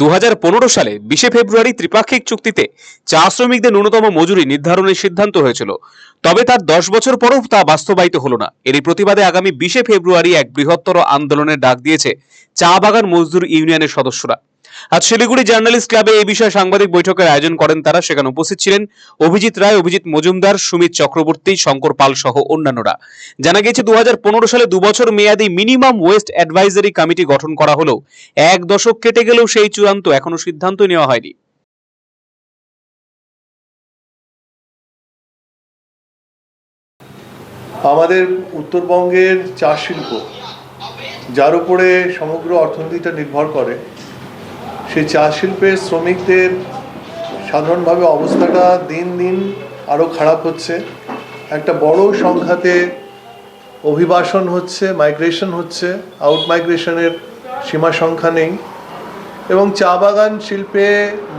2015 সালে 20 ফেব্রুয়ারি ত্রিপাক্ষিক চুক্তিতে চা শ্রমিকদের ন্যূনতম মজুরি নির্ধারণের সিদ্ধান্ত হয়েছিল। তবে তার 10 বছর পরও তা বাস্তবায়িত হলো না। এরই প্রতিবাদে আগামী 20 ফেব্রুয়ারি এক বৃহত্তর আন্দোলনের ডাক দিয়েছে চা বাগান মজদুর ইউনিয়নের সদস্যরা। আজ শিলিগুড়ি জার্নালিস্ট ক্লাবে এই বিষয়ে সাংবাদিক বৈঠকের আয়োজন করেন তারা। সেখানে উপস্থিত ছিলেন অভিজিৎ রায়, অভিজিৎ মজুমদার, সুমিত চক্রবর্তী, শঙ্কর পাল সহ অন্যান্যরা। জানা গেছে 2015 সালে 2 বছর মেয়াদী মিনিমাম ওয়েস্ট অ্যাডভাইজারি কমিটি গঠন করা হলেও 1 দশক কেটে গেলেও সেই চূড়ান্ত এখনো সিদ্ধান্ত নেওয়া হয়নি। আমাদের উত্তরবঙ্গের চা শিল্প, যার উপরে সমগ্র অর্থনীতিটা নির্ভর করে, সেই চা শিল্পের শ্রমিকদের সাধারণভাবে অবস্থাটা দিন দিন আরও খারাপ হচ্ছে। একটা বড় সংখ্যাতে অভিবাসন হচ্ছে, মাইগ্রেশন হচ্ছে, আউট মাইগ্রেশনের সীমা সংখ্যা নেই। এবং চা বাগান শিল্পে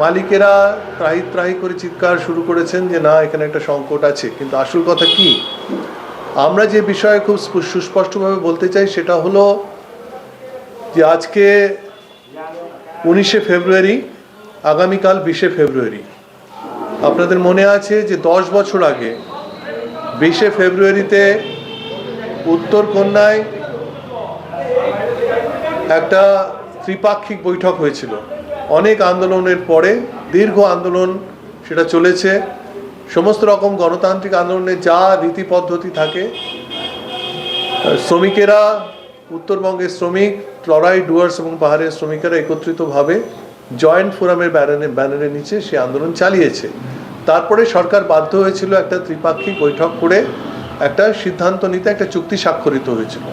মালিকেরা ত্রাহি ত্রাহি করে চিৎকার শুরু করেছেন যে না, এখানে একটা সংকট আছে। কিন্তু আসল কথা কি, আমরা যে বিষয়ে খুব সুস্পষ্টভাবে বলতে চাই সেটা হলো যে আজকে 19শে ফেব্রুয়ারি, আগামীকাল 20শে ফেব্রুয়ারি। আপনাদের মনে আছে যে 10 বছর আগে 20শে ফেব্রুয়ারিতে উত্তরকন্যায় একটা ত্রিপাক্ষিক বৈঠক হয়েছিল। অনেক আন্দোলনের পরে, দীর্ঘ আন্দোলন সেটা চলেছে। সমস্ত রকম গণতান্ত্রিক আন্দোলনে যা রীতি পদ্ধতি থাকে, শ্রমিকেরা, উত্তরবঙ্গের শ্রমিক, লড়াই ডুয়ার্স এবং পাহাড়ের শ্রমিকেরা একত্রিতভাবে জয়েন্ট ফোরামের ব্যানারের নিচে সে আন্দোলন চালিয়েছে। তারপরে সরকার বাধ্য হয়েছিল একটা ত্রিপাক্ষিক বৈঠক করে একটা সিদ্ধান্ত নিতে, একটা চুক্তি স্বাক্ষরিত হয়েছিল।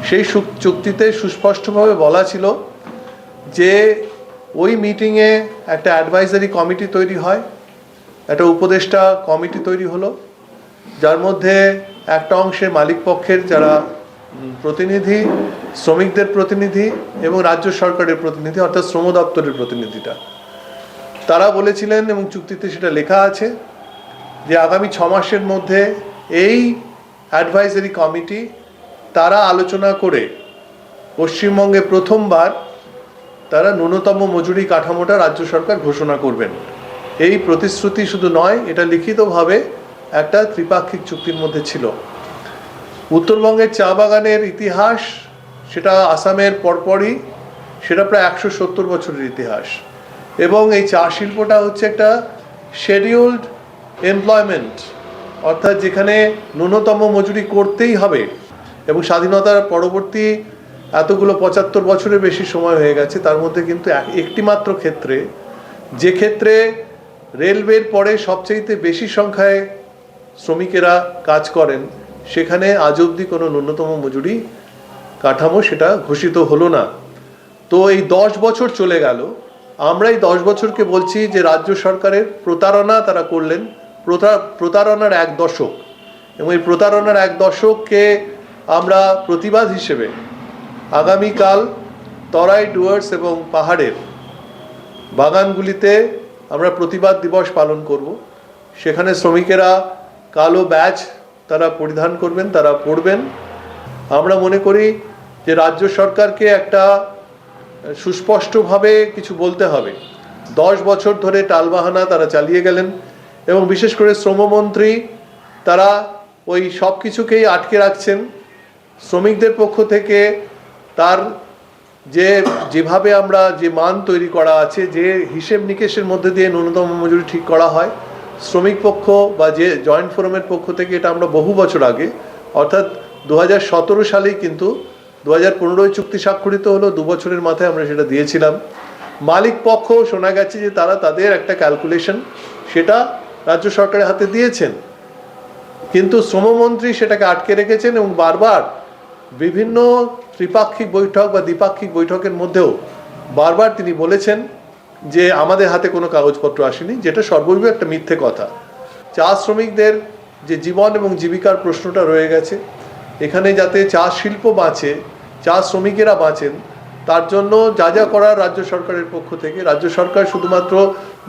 সেই চুক্তিতে সুস্পষ্টভাবে বলা ছিল যে ওই মিটিংয়ে একটা অ্যাডভাইজারি কমিটি তৈরি হয়, একটা উপদেষ্টা কমিটি তৈরি হলো, যার মধ্যে একটা অংশে মালিক পক্ষের যারা প্রতিনিধি, শ্রমিকদের প্রতিনিধি এবং রাজ্য সরকারের প্রতিনিধি, অর্থাৎ শ্রম দপ্তরের প্রতিনিধিটা, তারা বলেছিলেন এবং চুক্তিতে সেটা লেখা আছে যে আগামী 6 মাসের মধ্যে এই অ্যাডভাইজারি কমিটি তারা আলোচনা করে পশ্চিমবঙ্গে প্রথমবার তারা ন্যূনতম মজুরি কাঠামোটা রাজ্য সরকার ঘোষণা করবেন। এই প্রতিশ্রুতি শুধু নয়, এটা লিখিতভাবে একটা ত্রিপাক্ষিক চুক্তির মধ্যে ছিল। উত্তরবঙ্গের চা বাগানের ইতিহাস, সেটা আসামের পরপরই, সেটা প্রায় 170 বছরের ইতিহাস। এবং এই চা শিল্পটা হচ্ছে একটা শিডিউলড এমপ্লয়মেন্ট, অর্থাৎ যেখানে ন্যূনতম মজুরি করতেই হবে। এবং স্বাধীনতার পরবর্তী এতগুলো 75 বছরের বেশি সময় হয়ে গেছে, তার মধ্যে কিন্তু একটি মাত্র ক্ষেত্রে, যে ক্ষেত্রে রেলওয়ের পরে সবচেয়ে বেশি সংখ্যায় শ্রমিকেরা কাজ করেন, সেখানে আজ অবধি কোনো ন্যূনতম মজুরি কাঠামো সেটা ঘোষিত হলো না। তো এই 10 বছর চলে গেল। আমরা এই 10 বছরকে বলছি যে রাজ্য সরকারের প্রতারণা তারা করলেন, প্রতারণার 1 দশক। এবং এই প্রতারণার 1 দশককে আমরা প্রতিবাদ হিসেবে আগামীকাল তরাই ডুয়ার্স এবং পাহাড়ের বাগানগুলিতে আমরা প্রতিবাদ দিবস পালন করব। সেখানে শ্রমিকেরা কালো ব্যাজ তারা পরিধান করবেন, তারা পরবেন। আমরা মনে করি যে রাজ্য সরকারকে একটা সুস্পষ্টভাবে কিছু বলতে হবে। 10 বছর ধরে টালবাহানা তারা চালিয়ে গেলেন এবং বিশেষ করে শ্রমমন্ত্রী তারা ওই সব কিছুকেই আটকে রাখছেন। শ্রমিকদের পক্ষ থেকে তার যেভাবে আমরা যে মান তৈরি করা আছে, যে হিসেব নিকেশের মধ্যে দিয়ে ন্যূনতম মজুরি ঠিক করা হয়, শ্রমিক পক্ষ বা যে জয়েন্ট ফোরামের পক্ষ থেকে এটা আমরা বহু বছর আগে, অর্থাৎ 2017 সালেই কিন্তু 2015 চুক্তি স্বাক্ষরিত হলো, 2 বছরের মাথায় আমরা সেটা দিয়েছিলাম। মালিক পক্ষ শোনা গেছে যে তারা তাদের একটা ক্যালকুলেশন সেটা রাজ্য সরকারের হাতে দিয়েছেন, কিন্তু শ্রমমন্ত্রী সেটাকে আটকে রেখেছেন এবং বারবার বিভিন্ন ত্রিপাক্ষিক বৈঠক বা দ্বিপাক্ষিক বৈঠকের মধ্যেও বারবার তিনি বলেছেন যে আমাদের হাতে কোনো কাগজপত্র আসেনি, যেটা সর্বৈব একটা মিথ্যে কথা। চা শ্রমিকদের যে জীবন এবং জীবিকার প্রশ্নটা রয়ে গেছে, এখানে যাতে চা শিল্প বাঁচে, চা শ্রমিকেরা বাঁচেন, তার জন্য যা যা করার রাজ্য সরকারের পক্ষ থেকে, রাজ্য সরকার শুধুমাত্র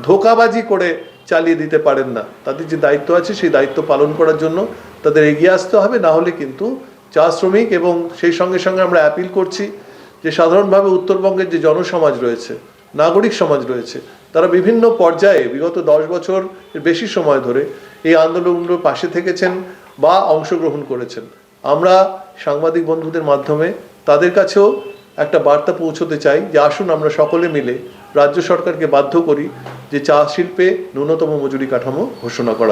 ধোঁকাবাজি করে চালিয়ে দিতে পারেন না। তাদের যে দায়িত্ব আছে সেই দায়িত্ব পালন করার জন্য তাদের এগিয়ে আসতে হবে। না হলে কিন্তু চা শ্রমিক এবং সেই সঙ্গে সঙ্গে আমরা অ্যাপিল করছি যে সাধারণভাবে উত্তরবঙ্গের যে জনসমাজ রয়েছে, নাগরিক সমাজ রয়েছে, তারা বিভিন্ন পর্যায়ে বিগত 10 বছর বেশি সময় ধরে এই আন্দোলনগুলোর পাশে থেকেছেন বা অংশগ্রহণ করেছেন। আমরা সাংবাদিক বন্ধুদের মাধ্যমে তাদের কাছেও একটা বার্তা পৌঁছতে চাই যে আসুন আমরা সকলে মিলে রাজ্য সরকারকে বাধ্য করি যে চা শিল্পে ন্যূনতম মজুরি কাঠামো ঘোষণা করা।